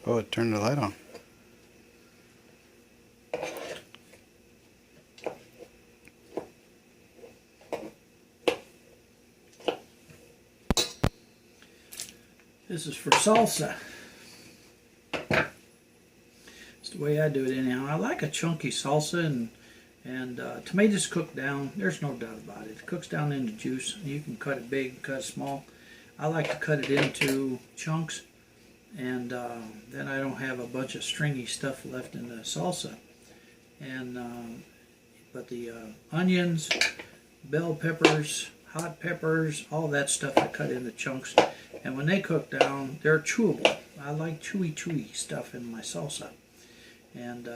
Oh, it turned the light on. This is for salsa. It's the way I do it anyhow. I like a chunky salsa, and tomatoes cook down. There's no doubt about it. It cooks down into juice. You can cut it big, cut it small. I like to cut it into chunks, and then I don't have a bunch of stringy stuff left in the salsa. And but the onions, bell peppers, hot peppers, all that stuff I cut into chunks. And when they cook down, they're chewable. I like chewy stuff in my salsa. And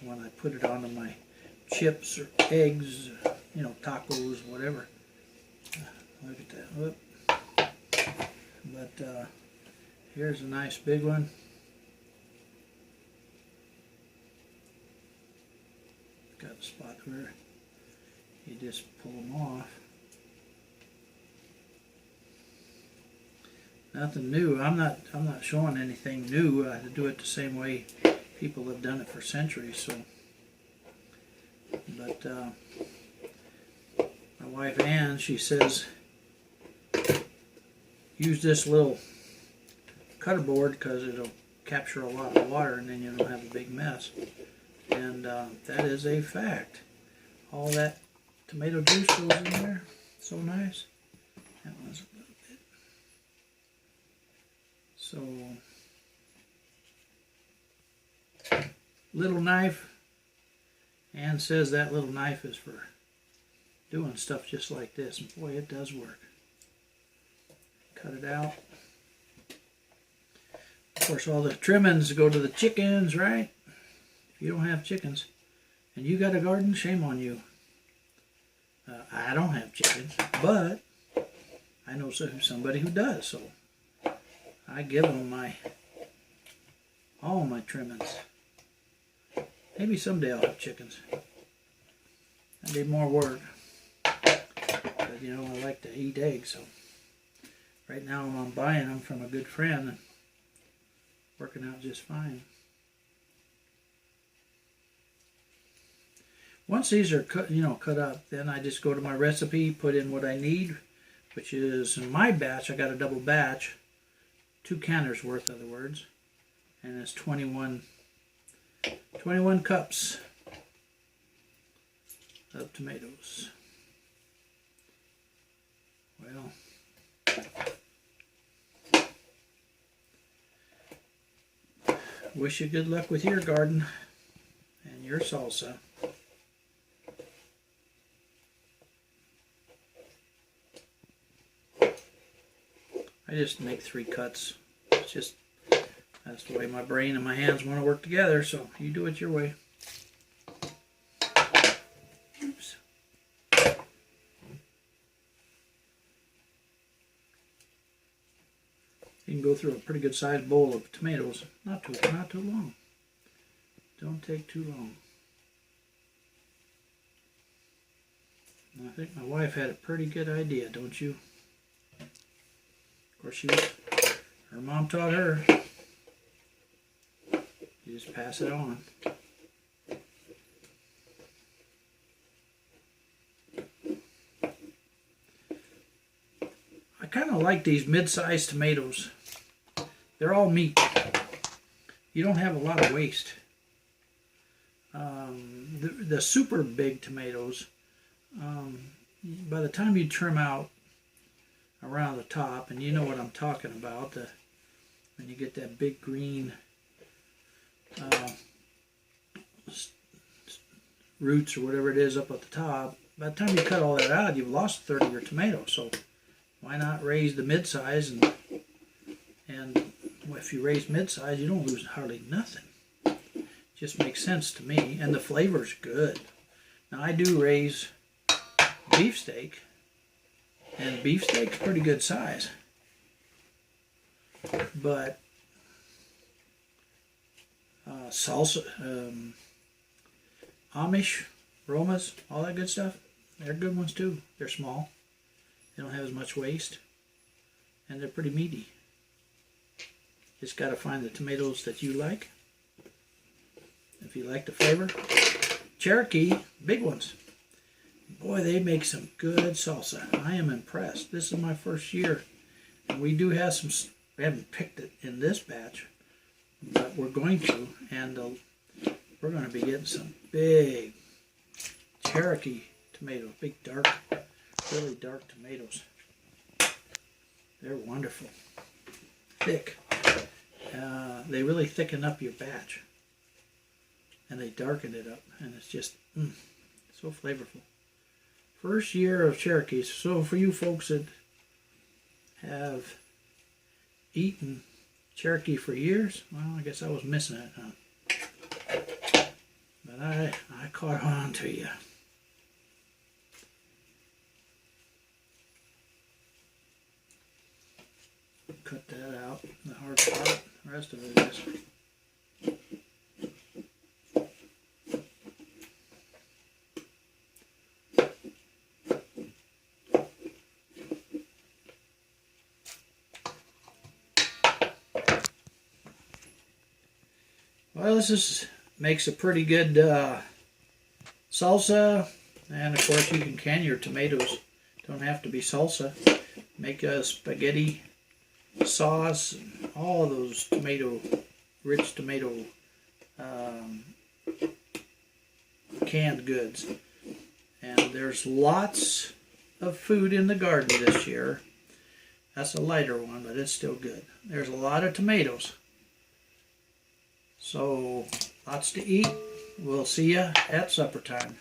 when I put it onto my chips or eggs, tacos, whatever. Look at that. Whoop. But here's a nice big one. Got a spot where you just pull them off. Nothing new. I'm not showing anything new. I do it the same way people have done it for centuries. So, but my wife Ann, she says, use this little cutter board because it'll capture a lot of water, and then you don't have a big mess. And that is a fact. All that tomato juice goes in there. So nice. That was a little bit. So, little knife. Ann says that little knife is for doing stuff just like this. And boy, it does work. Cut it out. Of course, all the trimmings go to the chickens, right? If you don't have chickens and you got a garden, shame on you. I don't have chickens, but I know somebody who does, so I give them all my trimmings. Maybe someday I'll have chickens. That'd be more work. But I like to eat eggs, so right now I'm buying them from a good friend and working out just fine. Once these are cut up, then I just go to my recipe, put in what I need, which is in my batch, I got a double batch, 2 canners worth, in other words, and it's 21 cups of tomatoes. Well, wish you good luck with your garden and your salsa. I just make 3 cuts. That's the way my brain and my hands want to work together, so you do it your way. Oops. You can go through a pretty good sized bowl of tomatoes. Not too long. Don't take too long. And I think my wife had a pretty good idea, don't you? Of course, her mom taught her. You just pass it on. I kind of like these mid-sized tomatoes. They're all meat. You don't have a lot of waste. The super big tomatoes, by the time you trim out around the top, and you know what I'm talking about, when you get that big green roots or whatever it is up at the top, by the time you cut all that out, you've lost a third of your tomatoes. So why not raise the mid-size, and if you raise mid-size, you don't lose hardly nothing. Just makes sense to me, and the flavor's good. Now I do raise beefsteak, and beefsteak's pretty good size, but salsa, Amish, Romas, all that good stuff, they're good ones too. They're small, they don't have as much waste, and they're pretty meaty. Just got to find the tomatoes that you like. If you like the flavor. Cherokee, big ones. Boy, they make some good salsa. I am impressed. This is my first year. And we do have some, we haven't picked it in this batch, but we're going to. And we're going to be getting some big Cherokee tomatoes. Big, dark, really dark tomatoes. They're wonderful. Thick. They really thicken up your batch. And they darken it up. And it's just so flavorful. First year of Cherokees. So for you folks that have eaten Cherokee for years, well, I guess I was missing it, huh? But I caught on to you. Cut that out, the hard part. The rest of it is. Well, this makes a pretty good salsa, and of course you can can your tomatoes. Don't have to be salsa. Make a spaghetti sauce, and all of those rich tomato canned goods. And there's lots of food in the garden this year. That's a lighter one, but it's still good. There's a lot of tomatoes. So, lots to eat. We'll see you at supper time.